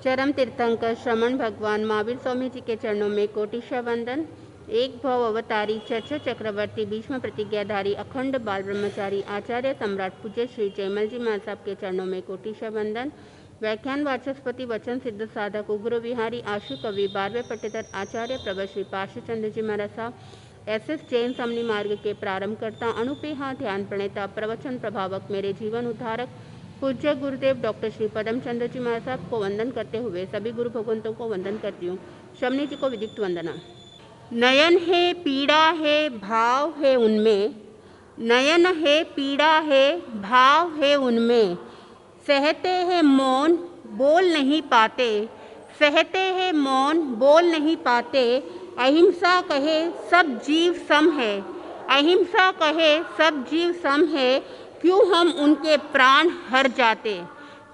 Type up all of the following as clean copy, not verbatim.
चरम तीर्थंकर श्रमण भगवान महावीर स्वामी जी के चरणों में कोटिशा वंदन। एक भव अवतारी चर्चा चक्रवर्ती भीष्म प्रतिज्ञाधारी अखंड बाल ब्रह्मचारी आचार्य सम्राट पूज्य श्री जयमल जी महाराज साहब के चरणों में कोटिशा वंदन। व्याख्यान वाचस्पति वचन सिद्ध साधक उग्र विहारी आशु कवि 12वें पट्टेदार आचार्य प्रभु श्री पार्श्वचंद्र जी महाराज साहब SS जैन समनी मार्ग के प्रारंभकर्ता अनुपेहा ध्यान प्रणेता प्रवचन प्रभावक मेरे जीवन उद्धारक पूज्य गुरुदेव डॉक्टर श्री पदम चंद्र जी महाराज साहब को वंदन करते हुए सभी गुरु भगवंतों को वंदन करती हूँ। शमनी जी को विदिक्त वंदना। नयन है पीड़ा है भाव है उनमें, नयन है पीड़ा है भाव है उनमें, सहते हैं मौन बोल नहीं पाते, सहते हैं मौन बोल नहीं पाते, अहिंसा कहे सब जीव सम है, अहिंसा कहे सब जीव सम है, क्यों हम उनके प्राण हर जाते,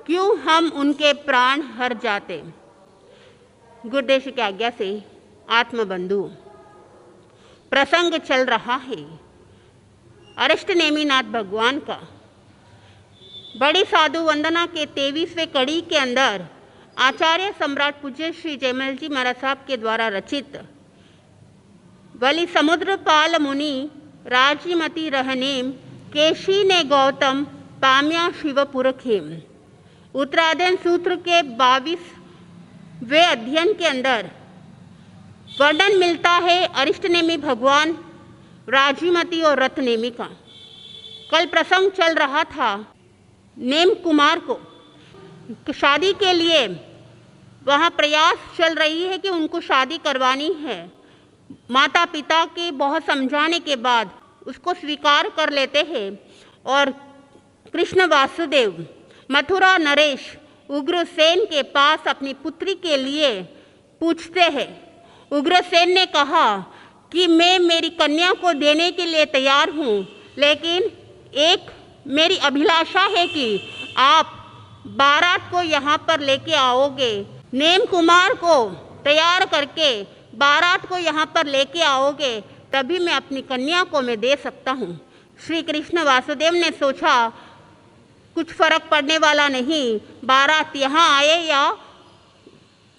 क्यों हम उनके प्राण हर जाते। गुरुदेव की आज्ञा से आत्मबंधु प्रसंग चल रहा है अरिष्ट नेमिनाथ भगवान का। बड़ी साधु वंदना के 23वें कड़ी के अंदर आचार्य सम्राट पूज्य श्री जयमल जी महाराज साहब के द्वारा रचित बलि समुद्र पाल मुनि राजमती रहनेम केशी ने गौतम पाम्या शिवपुर खेम। उत्तराधन सूत्र के 22वें अध्ययन के अंदर वर्णन मिलता है अरिष्टनेमी भगवान राजीमती और रत्नेमी का। कल प्रसंग चल रहा था नेम कुमार को शादी के लिए वहाँ प्रयास चल रही है कि उनको शादी करवानी है। माता पिता के बहुत समझाने के बाद उसको स्वीकार कर लेते हैं और कृष्ण वासुदेव मथुरा नरेश उग्रसेन के पास अपनी पुत्री के लिए पूछते हैं। उग्रसेन ने कहा कि मैं मेरी कन्या को देने के लिए तैयार हूँ, लेकिन एक मेरी अभिलाषा है कि आप बारात को यहाँ पर लेके आओगे, नेम कुमार को तैयार करके बारात को यहाँ पर लेके आओगे, तभी मैं अपनी कन्या को मैं दे सकता हूँ। श्री कृष्ण वासुदेव ने सोचा कुछ फर्क पड़ने वाला नहीं, बारात यहाँ आए या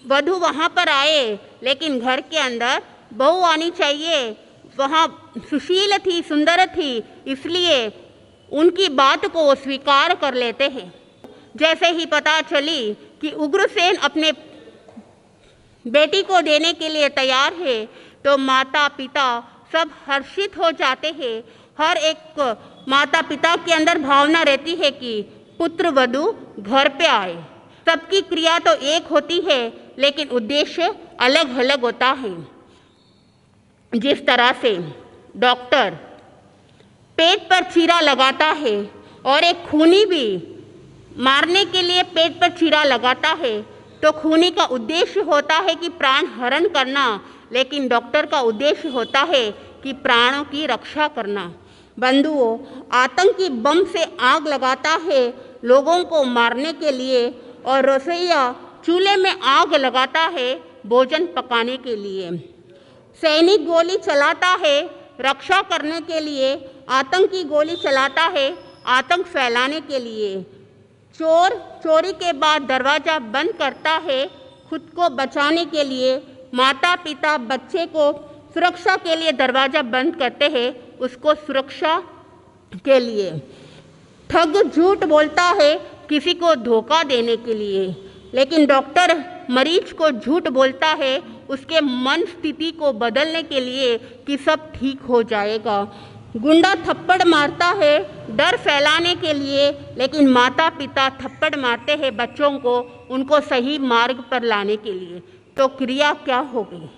वधू वहाँ पर आए, लेकिन घर के अंदर बहू आनी चाहिए। वहाँ सुशील थी, सुंदर थी, इसलिए उनकी बात को वो स्वीकार कर लेते हैं। जैसे ही पता चली कि उग्रसेन अपने बेटी को देने के लिए तैयार है, तो माता पिता सब हर्षित हो जाते हैं। हर एक माता पिता के अंदर भावना रहती है कि पुत्र वधू घर पे आए। सबकी क्रिया तो एक होती है, लेकिन उद्देश्य अलग अलग होता है। जिस तरह से डॉक्टर पेट पर चीरा लगाता है और एक खूनी भी मारने के लिए पेट पर चीरा लगाता है, तो खूनी का उद्देश्य होता है कि प्राण हरण करना, लेकिन डॉक्टर का उद्देश्य होता है कि प्राणों की रक्षा करना। बंधुओं, आतंकी बम से आग लगाता है लोगों को मारने के लिए, और रसोइया चूल्हे में आग लगाता है भोजन पकाने के लिए। सैनिक गोली चलाता है रक्षा करने के लिए, आतंकी गोली चलाता है आतंक फैलाने के लिए। चोर चोरी के बाद दरवाज़ा बंद करता है खुद को बचाने के लिए। माता पिता बच्चे को सुरक्षा के लिए दरवाज़ा बंद करते हैं, उसको सुरक्षा के लिए। ठग झूठ बोलता है किसी को धोखा देने के लिए, लेकिन डॉक्टर मरीज को झूठ बोलता है उसके मन स्थिति को बदलने के लिए कि सब ठीक हो जाएगा। गुंडा थप्पड़ मारता है डर फैलाने के लिए, लेकिन माता पिता थप्पड़ मारते हैं बच्चों को उनको सही मार्ग पर लाने के लिए। तो क्रिया क्या होगी?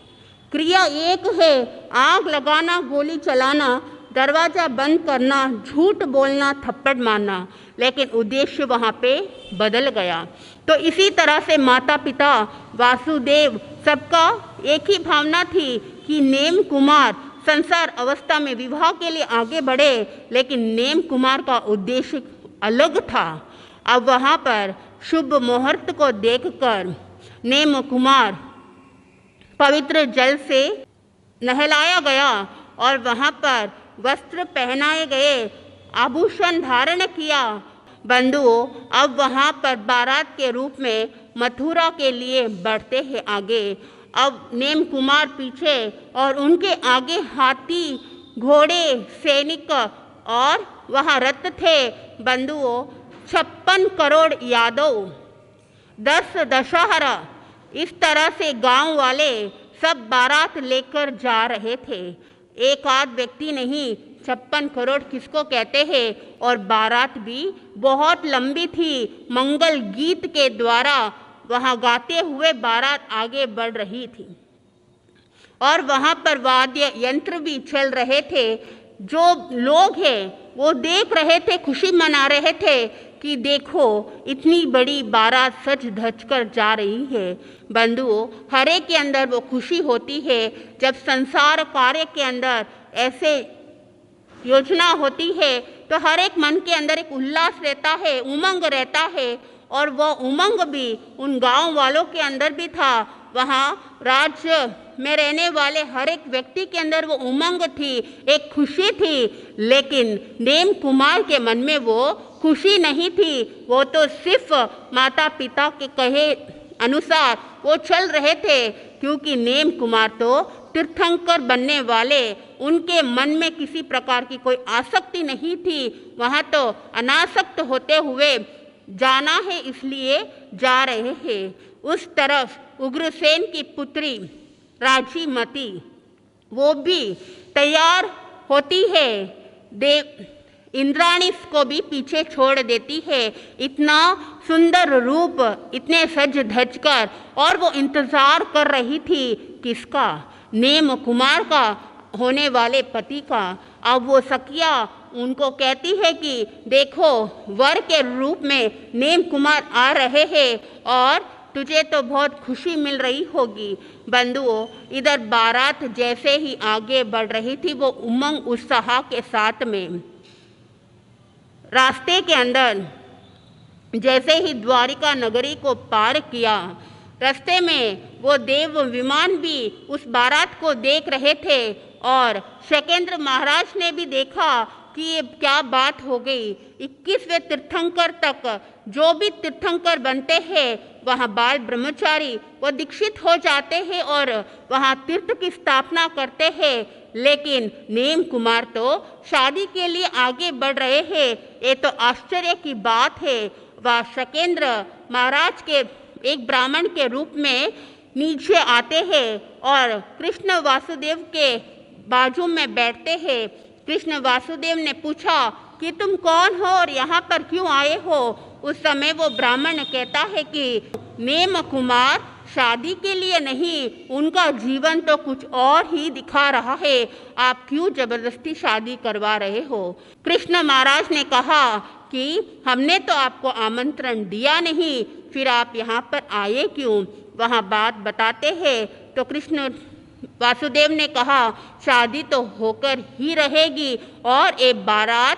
क्रिया एक है, आग लगाना, गोली चलाना, दरवाज़ा बंद करना, झूठ बोलना, थप्पड़ मारना, लेकिन उद्देश्य वहाँ पे बदल गया। तो इसी तरह से माता पिता वासुदेव सबका एक ही भावना थी कि नेम कुमार संसार अवस्था में विवाह के लिए आगे बढ़े, लेकिन नेम कुमार का उद्देश्य अलग था। अब वहाँ पर शुभ मुहूर्त को देखकर नेम कुमार पवित्र जल से नहलाया गया और वहाँ पर वस्त्र पहनाए गए, आभूषण धारण किया। बंधुओं, अब वहाँ पर बारात के रूप में मथुरा के लिए बढ़ते हैं आगे। अब नेम कुमार पीछे और उनके आगे हाथी, घोड़े, सैनिक और वहाँ रथ थे। बंधुओं, 56 करोड़ यादव, 10 दशहरा, इस तरह से गांव वाले सब बारात लेकर जा रहे थे। एक आध व्यक्ति नहीं, 56 करोड़ किसको कहते हैं। और बारात भी बहुत लंबी थी। मंगल गीत के द्वारा वहाँ गाते हुए बारात आगे बढ़ रही थी और वहाँ पर वाद्य यंत्र भी चल रहे थे। जो लोग हैं वो देख रहे थे, खुशी मना रहे थे कि देखो इतनी बड़ी बारात सज धज कर जा रही है। बंधुओं, हर एक के अंदर वो खुशी होती है जब संसार कार्य के अंदर ऐसे योजना होती है तो हर एक मन के अंदर एक उल्लास रहता है, उमंग रहता है। और वो उमंग भी उन गांव वालों के अंदर भी था। वहाँ राज्य में रहने वाले हर एक व्यक्ति के अंदर वो उमंग थी, एक खुशी थी। लेकिन नेम कुमार के मन में वो खुशी नहीं थी। वो तो सिर्फ माता पिता के कहे अनुसार वो चल रहे थे, क्योंकि नेम कुमार तो तीर्थंकर बनने वाले, उनके मन में किसी प्रकार की कोई आसक्ति नहीं थी। वहाँ तो अनासक्त होते हुए जाना है इसलिए जा रहे हैं। उस तरफ उग्रसेन की पुत्री राजीमती वो भी तैयार होती है, देव इंद्राणी को भी पीछे छोड़ देती है। इतना सुंदर रूप, इतने सज धज कर, और वो इंतजार कर रही थी किसका? नेम कुमार का, होने वाले पति का। अब वो सखिया उनको कहती है कि देखो वर के रूप में नेम कुमार आ रहे हैं और तुझे तो बहुत खुशी मिल रही होगी। बंधुओं, इधर बारात जैसे ही आगे बढ़ रही थी वो उमंग उत्साह के साथ में, रास्ते के अंदर जैसे ही द्वारिका नगरी को पार किया, रास्ते में वो देव विमान भी उस बारात को देख रहे थे। और शकेंद्र महाराज ने भी देखा कि ये क्या बात हो गई। 21वें तीर्थंकर तक जो भी तीर्थंकर बनते हैं वहाँ बाल ब्रह्मचारी वो दीक्षित हो जाते हैं और वहाँ तीर्थ की स्थापना करते हैं। लेकिन नेम कुमार तो शादी के लिए आगे बढ़ रहे हैं। ये तो आश्चर्य की बात है। वह शकेंद्र महाराज के एक ब्राह्मण के रूप में नीचे आते हैं और कृष्ण वासुदेव के बाजू में बैठते हैं। कृष्ण वासुदेव ने पूछा कि तुम कौन हो और यहाँ पर क्यों आए हो? उस समय वो ब्राह्मण कहता है कि नेम कुमार शादी के लिए नहीं, उनका जीवन तो कुछ और ही दिखा रहा है, आप क्यों जबरदस्ती शादी करवा रहे हो? कृष्ण महाराज ने कहा कि हमने तो आपको आमंत्रण दिया नहीं, फिर आप यहाँ पर आए क्यों? वहाँ बात बताते हैं तो कृष्ण वासुदेव ने कहा शादी तो होकर ही रहेगी और एक बारात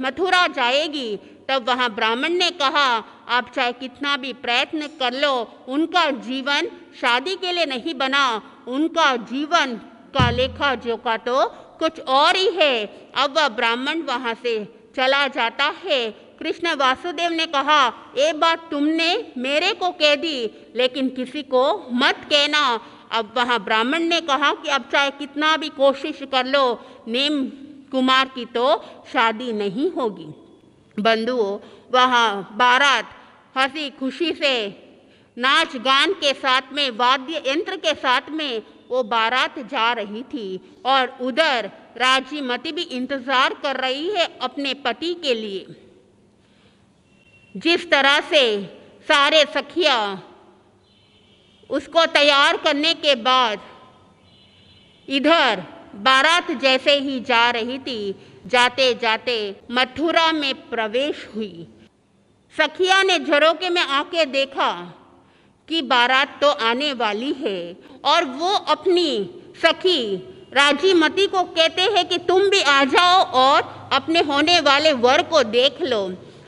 मथुरा जाएगी। तब वहाँ ब्राह्मण ने कहा आप चाहे कितना भी प्रयत्न कर लो, उनका जीवन शादी के लिए नहीं बना, उनका जीवन का लेखा जोखा तो कुछ और ही है। अब वह ब्राह्मण वहाँ से चला जाता है। कृष्ण वासुदेव ने कहा ये बात तुमने मेरे को कह दी, लेकिन किसी को मत कहना। अब वहाँ ब्राह्मण ने कहा कि अब चाहे कितना भी कोशिश कर लो, नेम कुमार की तो शादी नहीं होगी। बंधुओं, वहाँ बारात हंसी खुशी से नाच गान के साथ में, वाद्य यंत्र के साथ में वो बारात जा रही थी और उधर राजीमती भी इंतजार कर रही है अपने पति के लिए। जिस तरह से सारे सखिया उसको तैयार करने के बाद इधर बारात जैसे ही जा रही थी, जाते जाते मथुरा में प्रवेश हुई। सखिया ने झरोके में आके देखा कि बारात तो आने वाली है और वो अपनी सखी राजीमती को कहते हैं कि तुम भी आ जाओ और अपने होने वाले वर को देख लो।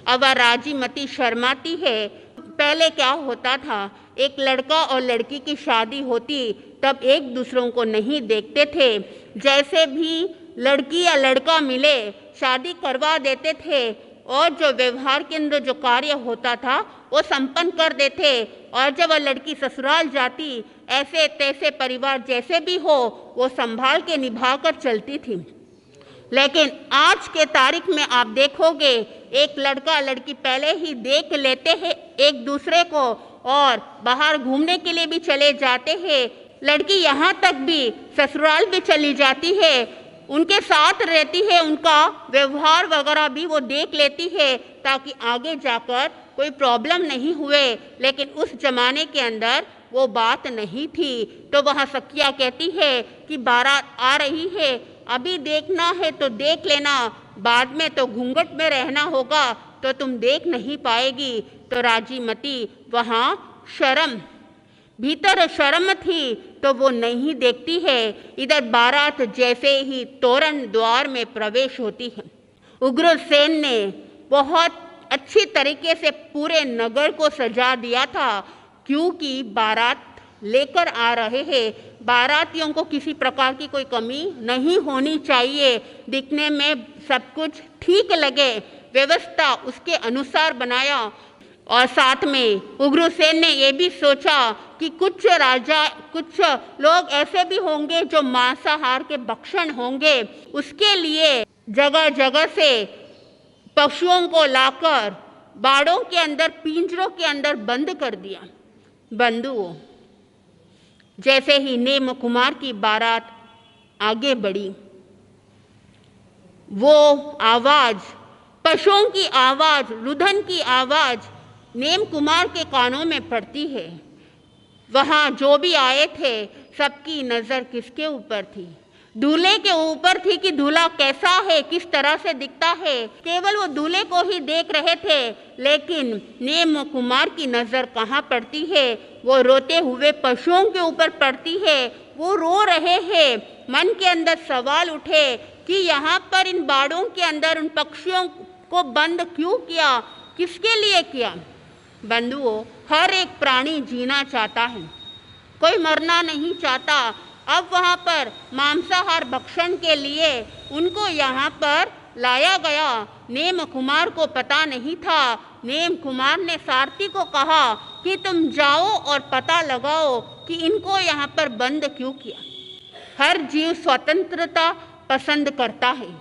अब राजीमती शर्माती है। पहले क्या होता था, एक लड़का और लड़की की शादी होती तब एक दूसरों को नहीं देखते थे, जैसे भी लड़की या लड़का मिले शादी करवा देते थे और जो व्यवहार के अंदर जो कार्य होता था वो संपन्न कर देते। और जब वह लड़की ससुराल जाती, ऐसे तैसे परिवार जैसे भी हो वो संभाल के निभा कर चलती थी। लेकिन आज के तारीख में आप देखोगे, एक लड़का लड़की पहले ही देख लेते हैं एक दूसरे को और बाहर घूमने के लिए भी चले जाते हैं। लड़की यहाँ तक भी ससुराल भी चली जाती है, उनके साथ रहती है, उनका व्यवहार वगैरह भी वो देख लेती है ताकि आगे जाकर कोई प्रॉब्लम नहीं हुए। लेकिन उस जमाने के अंदर वो बात नहीं थी। तो वहाँ सखिया कहती है कि बारात आ रही है, अभी देखना है तो देख लेना, बाद में तो घूंघट में रहना होगा तो तुम देख नहीं पाएगी। तो राजी मती वहाँ शर्म, भीतर शर्म थी तो वो नहीं देखती है। इधर बारात जैसे ही तोरण द्वार में प्रवेश होती है, उग्रसेन ने बहुत अच्छी तरीके से पूरे नगर को सजा दिया था, क्योंकि बारात लेकर आ रहे हैं। बारातियों को किसी प्रकार की कोई कमी नहीं होनी चाहिए, दिखने में सब कुछ ठीक लगे, व्यवस्था उसके अनुसार बनाया। और साथ में उग्रसेन ने यह भी सोचा कि कुछ लोग ऐसे भी होंगे जो मांसाहार के भक्षण होंगे, उसके लिए जगह जगह से पशुओं को लाकर बाड़ों के अंदर, पिंजरों के अंदर बंद कर दिया। बंधुओं, जैसे ही नेम कुमार की बारात आगे बढ़ी, वो आवाज, पशुओं की आवाज, रुदन की आवाज नेम कुमार के कानों में पड़ती है। वहाँ जो भी आए थे सबकी नज़र किसके ऊपर थी? दूल्हे के ऊपर थी कि दूल्हा कैसा है, किस तरह से दिखता है। केवल वो दूल्हे को ही देख रहे थे, लेकिन नेम कुमार की नज़र कहाँ पड़ती है? वो रोते हुए पशुओं के ऊपर पड़ती है। वो रो रहे हैं। मन के अंदर सवाल उठे कि यहाँ पर इन बाड़ों के अंदर उन पक्षियों को बंद क्यों किया, किसके लिए किया? बंधुओं, हर एक प्राणी जीना चाहता है, कोई मरना नहीं चाहता। अब वहाँ पर मांसाहार भक्षण के लिए उनको यहाँ पर लाया गया। नेम कुमार को पता नहीं था। नेम कुमार ने सारथी को कहा कि तुम जाओ और पता लगाओ कि इनको यहाँ पर बंद क्यों किया। हर जीव स्वतंत्रता पसंद करता है,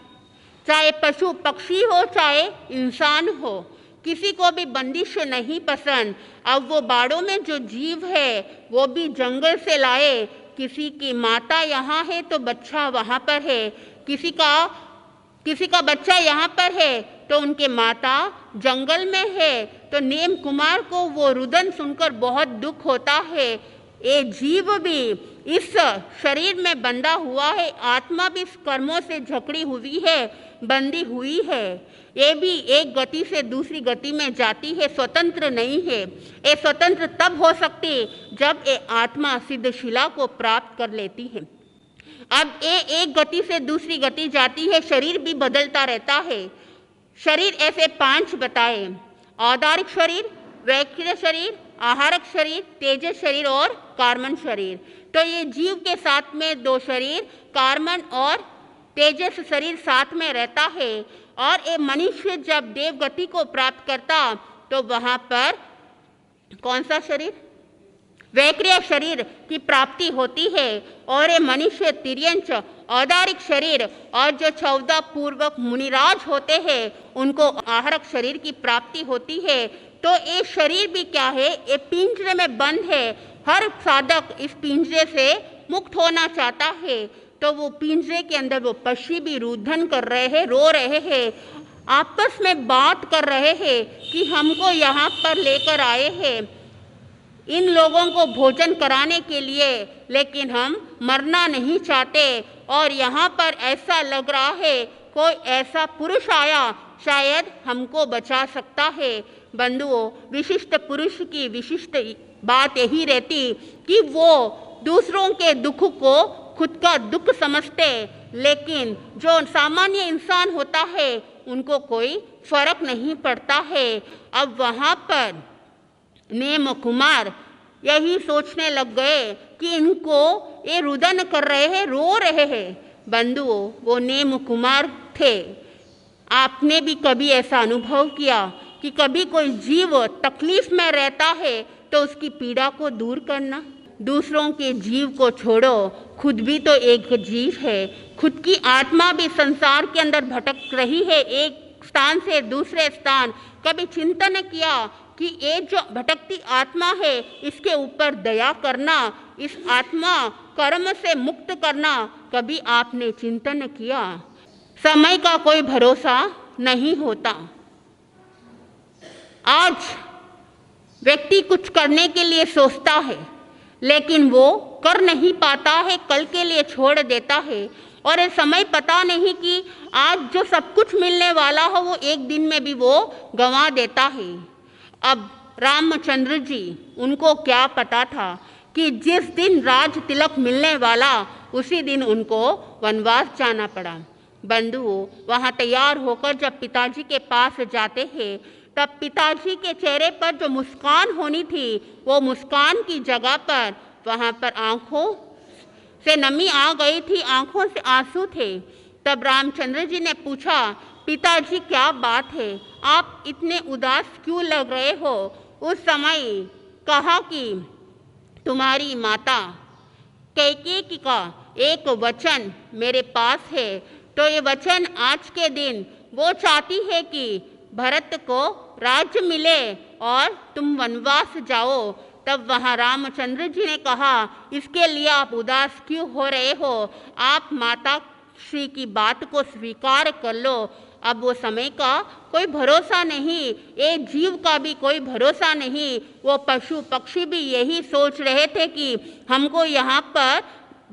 चाहे पशु पक्षी हो, चाहे इंसान हो, किसी को भी बंदिश नहीं पसंद। अब वो बाड़ों में जो जीव है वो भी जंगल से लाए। किसी की माता यहाँ है तो बच्चा वहाँ पर है, किसी का बच्चा यहाँ पर है तो उनके माता जंगल में है। तो नेम कुमार को वो रुदन सुनकर बहुत दुख होता है। ये जीव भी इस शरीर में बंधा हुआ है, आत्मा भी इस कर्मों से झकड़ी हुई है, बंधी हुई है। ये भी एक गति से दूसरी गति में जाती है, स्वतंत्र नहीं है। ये स्वतंत्र तब हो सकती जब ये आत्मा सिद्धशिला को प्राप्त कर लेती है। अब ये एक गति से दूसरी गति जाती है, शरीर भी बदलता रहता है। शरीर ऐसे 5 बताए: औदारिक शरीर, वैक्रिय शरीर, आहारक शरीर, तेजस शरीर और कार्मन शरीर। तो ये जीव के साथ में 2 शरीर, कार्मन और तेजस शरीर साथ में रहता है। और ये मनुष्य जब देव गति को प्राप्त करता तो वहाँ पर कौन सा शरीर? वैक्रिय शरीर की प्राप्ति होती है। और ये मनुष्य तिर्यंच औदारिक शरीर और जो 14 पूर्वक मुनिराज होते हैं उनको आहारक शरीर की प्राप्ति होती है। तो ये शरीर भी क्या है? ये पिंजरे में बंद है। हर साधक इस पिंजरे से मुक्त होना चाहता है। तो वो पिंजरे के अंदर वो पक्षी भी रुदन कर रहे हैं, रो रहे हैं, आपस में बात कर रहे हैं कि हमको यहाँ पर लेकर आए हैं इन लोगों को भोजन कराने के लिए, लेकिन हम मरना नहीं चाहते। और यहाँ पर ऐसा लग रहा है कोई ऐसा पुरुष आया, शायद हमको बचा सकता है। बंधुओं, विशिष्ट पुरुष की विशिष्ट बात यही रहती कि वो दूसरों के दुख को खुद का दुख समझते, लेकिन जो सामान्य इंसान होता है उनको कोई फर्क नहीं पड़ता है। अब वहाँ पर नेम कुमार यही सोचने लग गए कि इनको ये रुदन कर रहे हैं, रो रहे हैं। बंधुओं, वो नेम कुमार थे। आपने भी कभी ऐसा अनुभव किया कि कभी कोई जीव तकलीफ में रहता है तो उसकी पीड़ा को दूर करना? दूसरों के जीव को छोड़ो, खुद भी तो एक जीव है। खुद की आत्मा भी संसार के अंदर भटक रही है, एक स्थान से दूसरे स्थान। कभी चिंतन किया कि ये जो भटकती आत्मा है इसके ऊपर दया करना, इस आत्मा कर्म से मुक्त करना, कभी आपने चिंतन किया? समय का कोई भरोसा नहीं होता। आज व्यक्ति कुछ करने के लिए सोचता है लेकिन वो कर नहीं पाता है, कल के लिए छोड़ देता है। और ये समय पता नहीं कि आज जो सब कुछ मिलने वाला हो वो एक दिन में भी वो गंवा देता है। अब रामचंद्र जी, उनको क्या पता था कि जिस दिन राज तिलक मिलने वाला उसी दिन उनको वनवास जाना पड़ा। बंधुओं, वहाँ तैयार होकर जब पिताजी के पास जाते हैं तब पिताजी के चेहरे पर जो मुस्कान होनी थी वो मुस्कान की जगह पर वहाँ पर आंखों से नमी आ गई थी, आंखों से आंसू थे। तब रामचंद्र जी ने पूछा, पिताजी क्या बात है, आप इतने उदास क्यों लग रहे हो? उस समय कहा कि तुम्हारी माता कैकेयी का एक वचन मेरे पास है, तो ये वचन आज के दिन वो चाहती है कि भरत को राज्य मिले और तुम वनवास जाओ। तब वहाँ रामचंद्र जी ने कहा, इसके लिए आप उदास क्यों हो रहे हो? आप माता श्री की बात को स्वीकार कर लो। अब वो समय का कोई भरोसा नहीं, एक जीव का भी कोई भरोसा नहीं। वो पशु पक्षी भी यही सोच रहे थे कि हमको यहाँ पर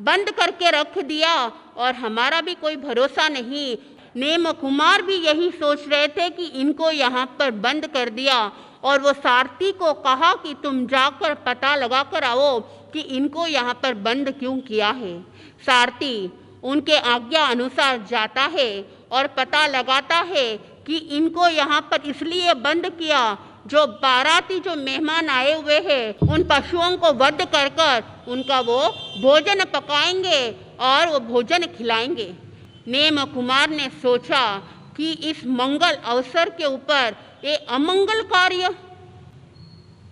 बंद करके रख दिया और हमारा भी कोई भरोसा नहीं। नेम कुमार भी यही सोच रहे थे कि इनको यहाँ पर बंद कर दिया। और वो सारथी को कहा कि तुम जाकर पता लगा कर आओ कि इनको यहाँ पर बंद क्यों किया है। सारथी उनके आज्ञा अनुसार जाता है और पता लगाता है कि इनको यहाँ पर इसलिए बंद किया, जो बाराती जो मेहमान आए हुए हैं उन पशुओं को वध कर कर उनका वो भोजन पकाएंगे और वो भोजन खिलाएंगे। नेम कुमार ने सोचा कि इस मंगल अवसर के ऊपर ये अमंगल कार्य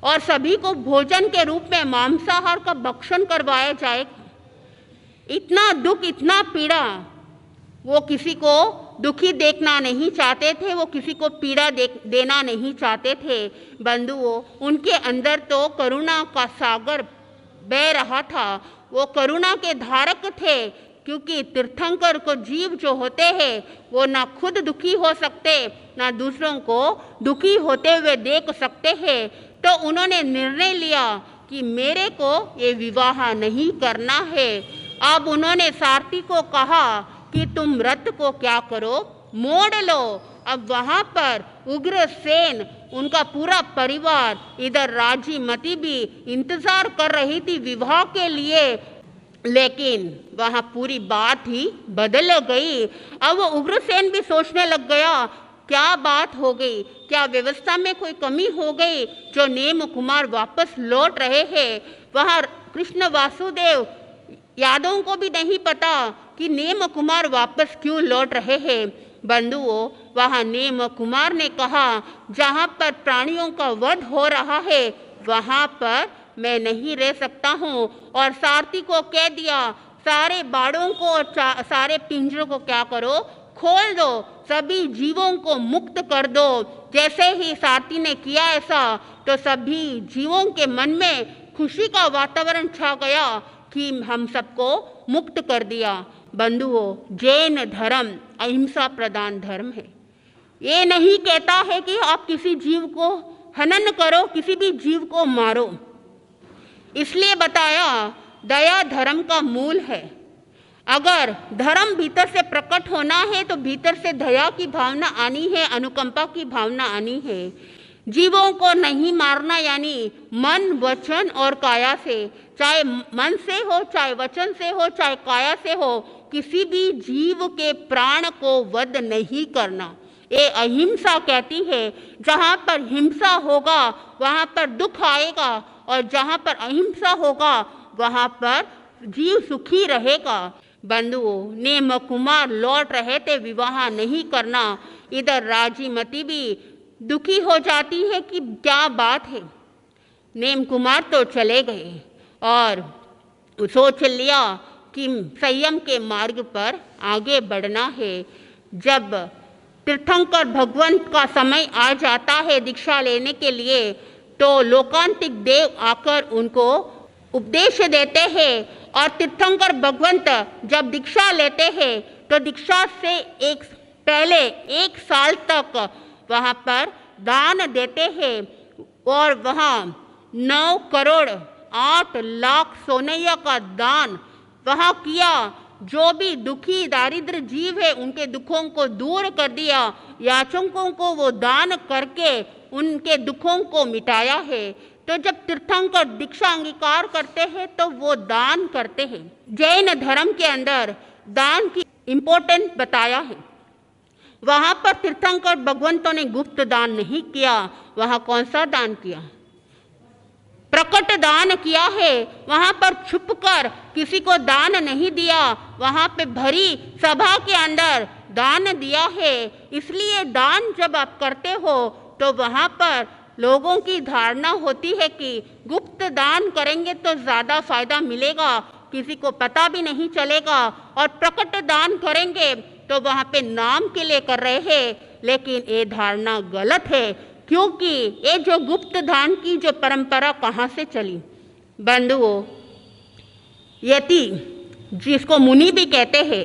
और सभी को भोजन के रूप में मांसाहार का भक्षण करवाया जाएगा। इतना दुख, इतना पीड़ा, वो किसी को दुखी देखना नहीं चाहते थे, वो किसी को पीड़ा देना नहीं चाहते थे। बंधुओं, उनके अंदर तो करुणा का सागर बह रहा था, वो करुणा के धारक थे। क्योंकि तीर्थंकर को जीव जो होते हैं वो ना खुद दुखी हो सकते ना दूसरों को दुखी होते हुए देख सकते हैं। तो उन्होंने निर्णय लिया कि मेरे को ये विवाह नहीं करना है। अब उन्होंने सारथी को कहा कि तुम रथ को क्या करो, मोड़ लो। अब वहाँ पर उग्रसेन, उनका पूरा परिवार, इधर राजी मती भी इंतजार कर रही थी विवाह के लिए, लेकिन वहाँ पूरी बात ही बदल गई। अब वो उग्रसेन भी सोचने लग गया, क्या बात हो गई, क्या व्यवस्था में कोई कमी हो गई जो नेम कुमार वापस लौट रहे हैं। वहाँ कृष्ण वासुदेव यादवों को भी नहीं पता कि नेम कुमार वापस क्यों लौट रहे हैं। बंधुओं, वहाँ नेम कुमार ने कहा, जहाँ पर प्राणियों का वध हो रहा है वहाँ पर मैं नहीं रह सकता हूँ। और सारथी को कह दिया, सारे बाड़ों को और सारे पिंजरों को क्या करो, खोल दो, सभी जीवों को मुक्त कर दो। जैसे ही सारथी ने किया ऐसा तो सभी जीवों के मन में खुशी का वातावरण छा गया कि हम सबको मुक्त कर दिया। बंधुओं, जैन धर्म अहिंसा प्रधान धर्म है। ये नहीं कहता है कि आप किसी जीव को हनन करो, किसी भी जीव को मारो। इसलिए बताया, दया धर्म का मूल है। अगर धर्म भीतर से प्रकट होना है तो भीतर से दया की भावना आनी है, अनुकंपा की भावना आनी है। जीवों को नहीं मारना, यानी मन, वचन और काया से, चाहे मन से हो, चाहे वचन से हो, चाहे काया से हो, किसी भी जीव के प्राण को वध नहीं करना। ये अहिंसा कहती है। जहाँ पर हिंसा होगा वहाँ पर दुख आएगा और जहाँ पर अहिंसा होगा वहाँ पर जीव सुखी रहेगा। बंधुओं, नेम कुमार लौट रहे थे विवाह नहीं करना। इधर राजीमती भी दुखी हो जाती है कि क्या बात है। नेम कुमार तो चले गए और सोच लिया कि संयम के मार्ग पर आगे बढ़ना है। जब तीर्थंकर भगवंत का समय आ जाता है दीक्षा लेने के लिए, तो लोकांतिक देव आकर उनको उपदेश देते हैं और तीर्थंकर भगवंत जब दीक्षा लेते हैं तो दीक्षा से पहले 1 साल तक वहाँ पर दान देते हैं और वहाँ 9 करोड़ 8 लाख सोनैया का दान वहाँ किया। जो भी दुखी दारिद्र जीव है उनके दुखों को दूर कर दिया, याचकों को वो दान करके उनके दुखों को मिटाया है। तो जब तीर्थंकर दीक्षा अंगीकार करते हैं तो वो दान करते हैं। जैन धर्म के अंदर दान की इम्पोर्टेंस बताया है। वहाँ पर तीर्थंकर भगवंतों ने गुप्त दान नहीं किया, वहाँ कौन सा दान किया? प्रकट दान किया है। वहाँ पर छुपकर किसी को दान नहीं दिया, वहाँ पे भरी सभा के अंदर दान दिया है। इसलिए दान जब आप करते हो तो वहाँ पर लोगों की धारणा होती है कि गुप्त दान करेंगे तो ज़्यादा फायदा मिलेगा, किसी को पता भी नहीं चलेगा, और प्रकट दान करेंगे तो वहाँ पे नाम के लिए कर रहे हैं। लेकिन ये धारणा गलत है, क्योंकि ये जो गुप्त दान की जो परंपरा कहाँ से चली? बंधुओं, यति जिसको मुनि भी कहते हैं,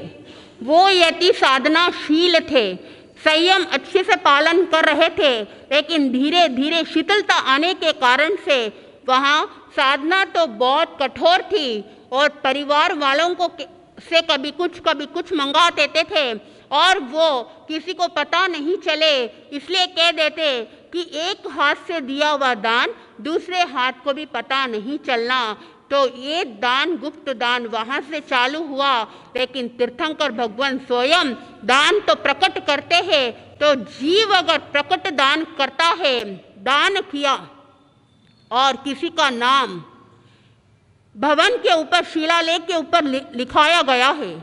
वो यति साधनाशील थे, संयम अच्छे से पालन कर रहे थे, लेकिन धीरे धीरे शीतलता आने के कारण से वहाँ साधना तो बहुत कठोर थी और परिवार वालों को से कभी कुछ मंगा देते थे और वो किसी को पता नहीं चले, इसलिए कह देते कि एक हाथ से दिया हुआ दान दूसरे हाथ को भी पता नहीं चलना। तो ये दान गुप्त दान वहाँ से चालू हुआ। लेकिन तीर्थंकर भगवान स्वयं दान तो प्रकट करते हैं। तो जीव अगर प्रकट दान करता है, दान किया और किसी का नाम भवन के ऊपर शिलालेख के ऊपर लिखाया गया है,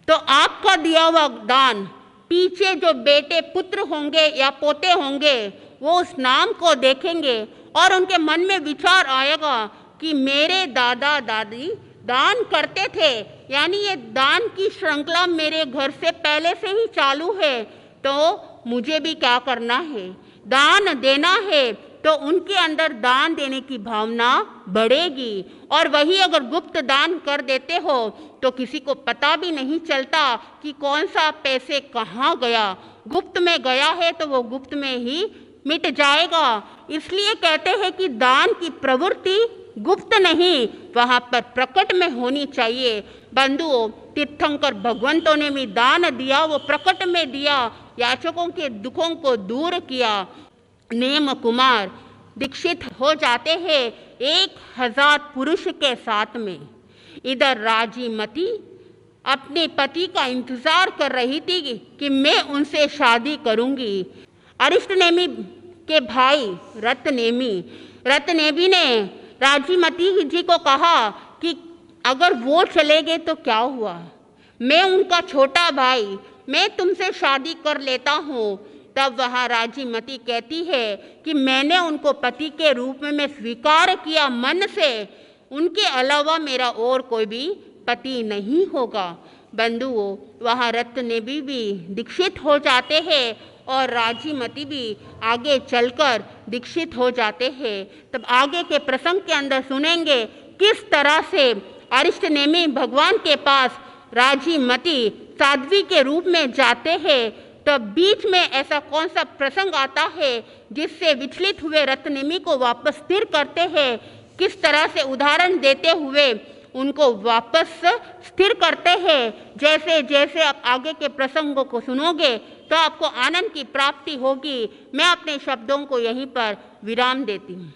तो आपका दिया हुआ दान पीछे जो बेटे पुत्र होंगे या पोते होंगे वो उस नाम को देखेंगे और उनके मन में विचार आएगा कि मेरे दादा दादी दान करते थे, यानी ये दान की श्रृंखला मेरे घर से पहले से ही चालू है, तो मुझे भी क्या करना है? दान देना है। तो उनके अंदर दान देने की भावना बढ़ेगी। और वही अगर गुप्त दान कर देते हो तो किसी को पता भी नहीं चलता कि कौन सा पैसे कहाँ गया। गुप्त में गया है तो वो गुप्त में ही मिट जाएगा। इसलिए कहते हैं कि दान की प्रवृत्ति गुप्त नहीं, वहाँ पर प्रकट में होनी चाहिए। बंधुओं, तीर्थंकर भगवंतों ने भी दान दिया, वो प्रकट में दिया, याचकों के दुखों को दूर किया। नेम कुमार दीक्षित हो जाते हैं 1000 पुरुष के साथ में। इधर राजीमती अपने पति का इंतजार कर रही थी कि मैं उनसे शादी करूंगी। अरिष्टनेमी के भाई रत्नेमी ने राजीमती जी को कहा कि अगर वो चले गए तो क्या हुआ, मैं उनका छोटा भाई, मैं तुमसे शादी कर लेता हूँ। तब वहाँ राजीमती कहती है कि मैंने उनको पति के रूप में स्वीकार किया मन से, उनके अलावा मेरा और कोई भी पति नहीं होगा। बंधुओं, वहाँ रत्नेमी भी दीक्षित हो जाते हैं और राजीमती भी आगे चलकर दीक्षित हो जाते हैं। तब आगे के प्रसंग के अंदर सुनेंगे किस तरह से अरिष्टनेमी भगवान के पास राजीमती साध्वी के रूप में जाते हैं। तो बीच में ऐसा कौन सा प्रसंग आता है जिससे विचलित हुए रत्नेमी को वापस स्थिर करते हैं, किस तरह से उदाहरण देते हुए उनको वापस स्थिर करते हैं। जैसे जैसे आप आगे के प्रसंगों को सुनोगे तो आपको आनंद की प्राप्ति होगी। मैं अपने शब्दों को यहीं पर विराम देती हूँ।